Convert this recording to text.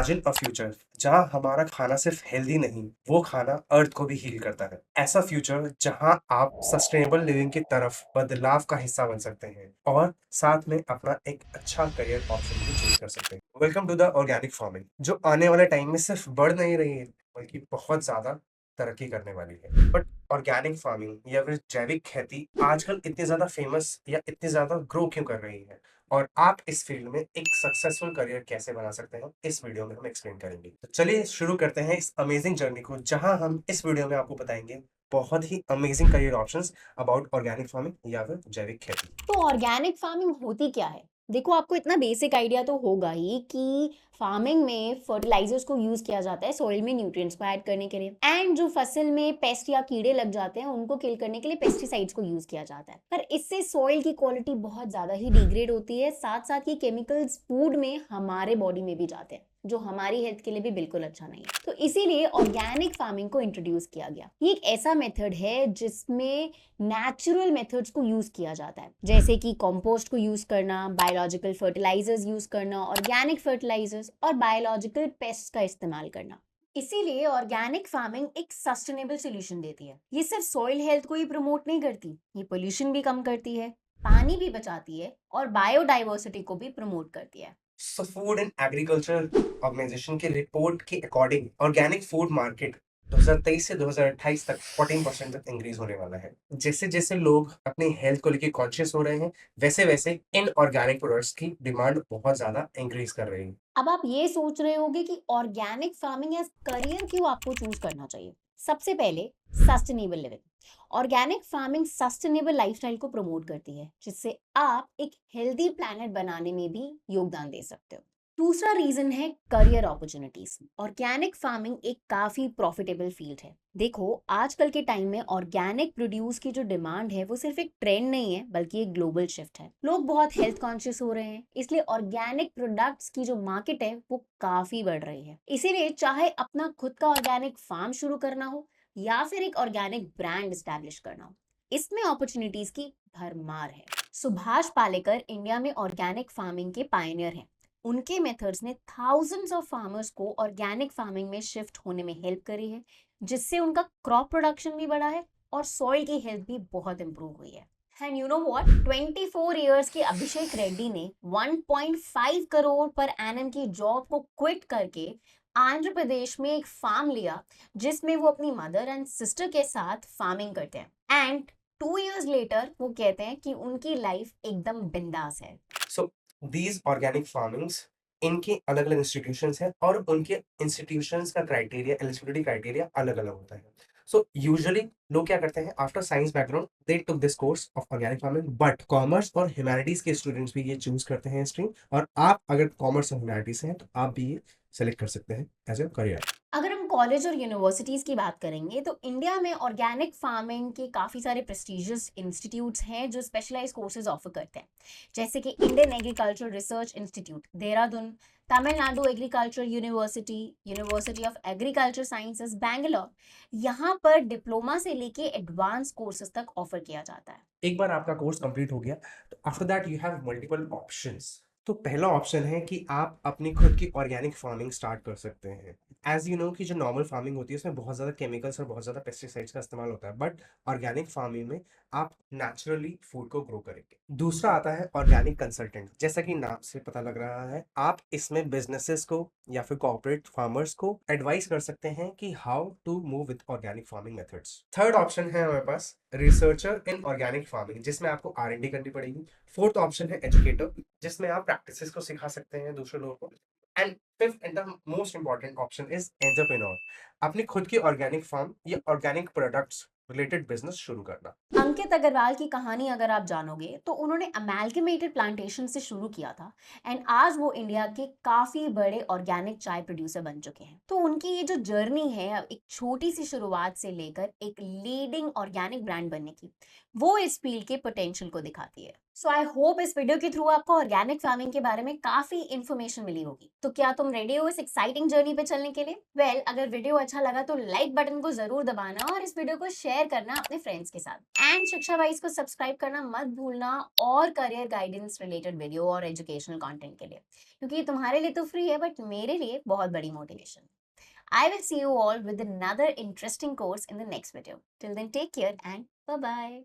Imagine a future जहां हमारा खाना सिर्फ हेल्दी नहीं, वो खाना अर्थ को भी हील करता है। ऐसा फ्यूचर जहां आप सस्टेनेबल लिविंग की तरफ बदलाव का हिस्सा बन सकते हैं और साथ में अपना एक अच्छा करियर ऑप्शन भी चूज कर सकते हैं। Welcome to the organic farming, जो आने वाले टाइम में सिर्फ बढ़ नहीं रही है बल्कि बहुत ज्यादा तरक्की करने वाली है। बट ऑर्गेनिक फार्मिंग या फिर जैविक खेती आजकल इतनी ज्यादा फेमस या इतनी ज्यादा ग्रो क्यों कर रही है, और आप इस फील्ड में एक सक्सेसफुल करियर कैसे बना सकते हैं, इस वीडियो में हम एक्सप्लेन करेंगे। तो चलिए शुरू करते हैं इस अमेजिंग जर्नी को, जहां हम इस वीडियो में आपको बताएंगे बहुत ही amazing career options about organic farming या फिर जैविक खेती। तो ऑर्गेनिक फार्मिंग होती क्या है? देखो, आपको इतना बेसिक आइडिया तो होगा ही कि फार्मिंग में फर्टिलाइजर्स को यूज किया जाता है सॉइल में न्यूट्रिएंट्स को ऐड करने के लिए, एंड जो फसल में पेस्ट या कीड़े लग जाते हैं उनको किल करने के लिए पेस्टिसाइड्स को यूज किया जाता है। पर इससे सॉइल की क्वालिटी बहुत ज्यादा ही डिग्रेड होती है, साथ साथ ये केमिकल्स फूड में हमारे बॉडी में भी जाते हैं, जो हमारी हेल्थ के लिए भी बिल्कुल अच्छा नहीं है। तो इसीलिए ऑर्गेनिक फार्मिंग को इंट्रोड्यूस किया गया। ये एक ऐसा मेथड है जिसमें नेचुरल मेथड्स को यूज किया जाता है, जैसे कि कंपोस्ट को यूज करना, बायोलॉजिकल फर्टिलाइजर्स यूज करना, ऑर्गेनिक फर्टिलाइजर्स और बायोलॉजिकल पेस्ट का इस्तेमाल करना। इसीलिए ऑर्गेनिक फार्मिंग एक सस्टेनेबल सोल्यूशन देती है। ये सिर्फ सॉइल हेल्थ को ही प्रमोट नहीं करती, ये पोल्यूशन भी कम करती है, पानी भी बचाती है और बायोडाइवर्सिटी को भी प्रमोट करती है। फूड एंड एग्रीकल्चर ऑर्गेनाइजेशन की रिपोर्ट के अकॉर्डिंग ऑर्गेनिक फूड मार्केट 2023 से 2028 तक 14% तक इंक्रीज होने वाला है। जैसे जैसे लोग अपनी हेल्थ को लेकर कॉन्शियस हो रहे हैं, वैसे वैसे इन ऑर्गेनिक प्रोडक्ट्स की डिमांड बहुत ज्यादा इंक्रीज कर रही है। अब आप ये सोच रहे होंगे कि ऑर्गेनिक फार्मिंग एज करियर क्यों आपको चूज करना चाहिए। सबसे पहले, sustainable living. Organic farming sustainable lifestyle को प्रमोट करती है, जिससे आप एक हेल्दी प्लैनेट बनाने में भी योगदान दे सकते हो। दूसरा रीजन है करियर अपॉर्चुनिटीज। ऑर्गेनिक फार्मिंग एक काफी प्रॉफिटेबल फील्ड है। देखो, आजकल के टाइम में ऑर्गेनिक प्रोड्यूस की जो डिमांड है वो सिर्फ एक ट्रेंड नहीं है, बल्कि एक ग्लोबल शिफ्ट है। लोग बहुत हेल्थ कॉन्शियस हो रहे हैं, इसलिए ऑर्गेनिक प्रोडक्ट्स की जो मार्केट है वो काफी बढ़ रही है। इसीलिए चाहे अपना खुद का ऑर्गेनिक फार्म शुरू करना हो या फिर एक ऑर्गेनिक ब्रांड एस्टैब्लिश करना हो, इसमें अपॉर्चुनिटीज की भरमार है। सुभाष पालेकर इंडिया में ऑर्गेनिक फार्मिंग के पायनियर हैं। उनके मेथड्स ने थाउजेंड्स ऑफ फार्मर्स को ऑर्गेनिक फार्मिंग में शिफ्ट होने में हेल्प करी है, जिससे उनका क्रॉप प्रोडक्शन भी बढ़ा है और सॉइल की हेल्थ भी बहुत इंप्रूव हुई है। And you know what, 24 years के अभिषेक रेड्डी ने 1.5 करोड़ पर एनम की जॉब को क्विट करके आंध्र प्रदेश में एक फार्म लिया, जिसमें वो अपनी मदर एंड सिस्टर के साथ फार्मिंग करते हैं। एंड 2 इयर्स लेटर वो कहते हैं कि उनकी लाइफ एकदम बिंदास है। सो दीज ऑर्गेनिक फार्मिंग्स, इनके अलग अलग इंस्टीट्यूशंस हैं और उनके इंस्टीट्यूशंस का क्राइटेरिया, एलिजिबिलिटी क्राइटेरिया अलग अलग होता है। सो यूजुअली लोग क्या करते हैं, after science background they took this course of organic farming, but commerce और ह्यूमैनिटीज के स्टूडेंट्स भी ये चूज करते हैं स्ट्रीम, और आप अगर कॉमर्स और ह्यूमैनिटीज से हैं तो आप भी ये सेलेक्ट कर सकते हैं एज ए करियर। अगर हम कॉलेज और यूनिवर्सिटीज की बात करेंगे तो इंडिया में ऑर्गेनिक फार्मिंग के काफ़ी सारे प्रेस्टिजियस इंस्टीट्यूट्स हैं जो स्पेशलाइज कोर्सेज ऑफर करते हैं, जैसे कि Indian agriculture research institute Dehradun, Tamil Nadu agriculture university, university of agriculture sciences Bangalore. यहाँ पर डिप्लोमा से लेके एडवांस कोर्सेज तक ऑफर किया जाता है। एक बार आपका कोर्स कंप्लीट हो गया तो after that you have multiple options. तो पहला ऑप्शन है कि आप अपनी खुद की ऑर्गेनिक फार्मिंग स्टार्ट कर सकते हैं। एज यू नो कि जो नॉर्मल फार्मिंग होती है उसमें बहुत ज़्यादा केमिकल्स और बहुत ज़्यादा पेस्टिसाइड्स का इस्तेमाल होता है, बट ऑर्गेनिक फार्मिंग में आप नेचुरली फूड को ग्रो करेंगे। दूसरा आता है ऑर्गेनिक कंसल्टेंट। जैसा कि नाम से पता लग रहा है, आप इसमें बिजनेसेस को या फिर कॉर्पोरेट फार्मर्स को एडवाइस कर सकते हैं कि how to move with organic farming methods. Third option है हमारे पास रिसर्चर इन ऑर्गेनिक फार्मिंग, जिसमें आपको R&D करनी पड़ेगी। फोर्थ ऑप्शन है एजुकेटर, जिसमें आप प्रैक्टिसेस को सिखा सकते हैं दूसरे लोगों को। And fifth and the most important option is entrepreneur, अपनी खुद की ऑर्गेनिक फार्म या ऑर्गेनिक प्रोडक्ट्स रिलेटेड बिजनेस शुरू करना। अंकित अग्रवाल की कहानी अगर आप जानोगे तो उन्होंने अमेल्गमेटेड प्लांटेशन से शुरू किया था, एंड आज वो इंडिया के काफी बड़े ऑर्गेनिक चाय प्रोड्यूसर बन चुके हैं। तो उनकी ये जो जर्नी है एक छोटी सी शुरुआत से लेकर एक लीडिंग ऑर्गेनिक ब्रांड बनने की, वो इस फील्ड के पोटेंशियल को दिखाती है। सो आई होप इस वीडियो के थ्रू आपको ऑर्गेनिक फार्मिंग के बारे में काफी इन्फॉर्मेशन मिली होगी। तो क्या तुम रेडी हो इस एक्साइटिंग जर्नी पे चलने के लिए? अगर वीडियो अच्छा लगा तो लाइक बटन को जरूर दबाना और इस वीडियो को शेयर करना अपने फ्रेंड्स के साथ। एंड शिक्षा वाइज को सब्सक्राइब करना मत भूलना, और करियर गाइडेंस रिलेटेड वीडियो और एजुकेशनल कंटेंट के लिए, क्योंकि ये तुम्हारे लिए तो फ्री है बट मेरे लिए बहुत बड़ी motivation. I will see you all with another interesting course in the next video. Till then, take care and bye bye.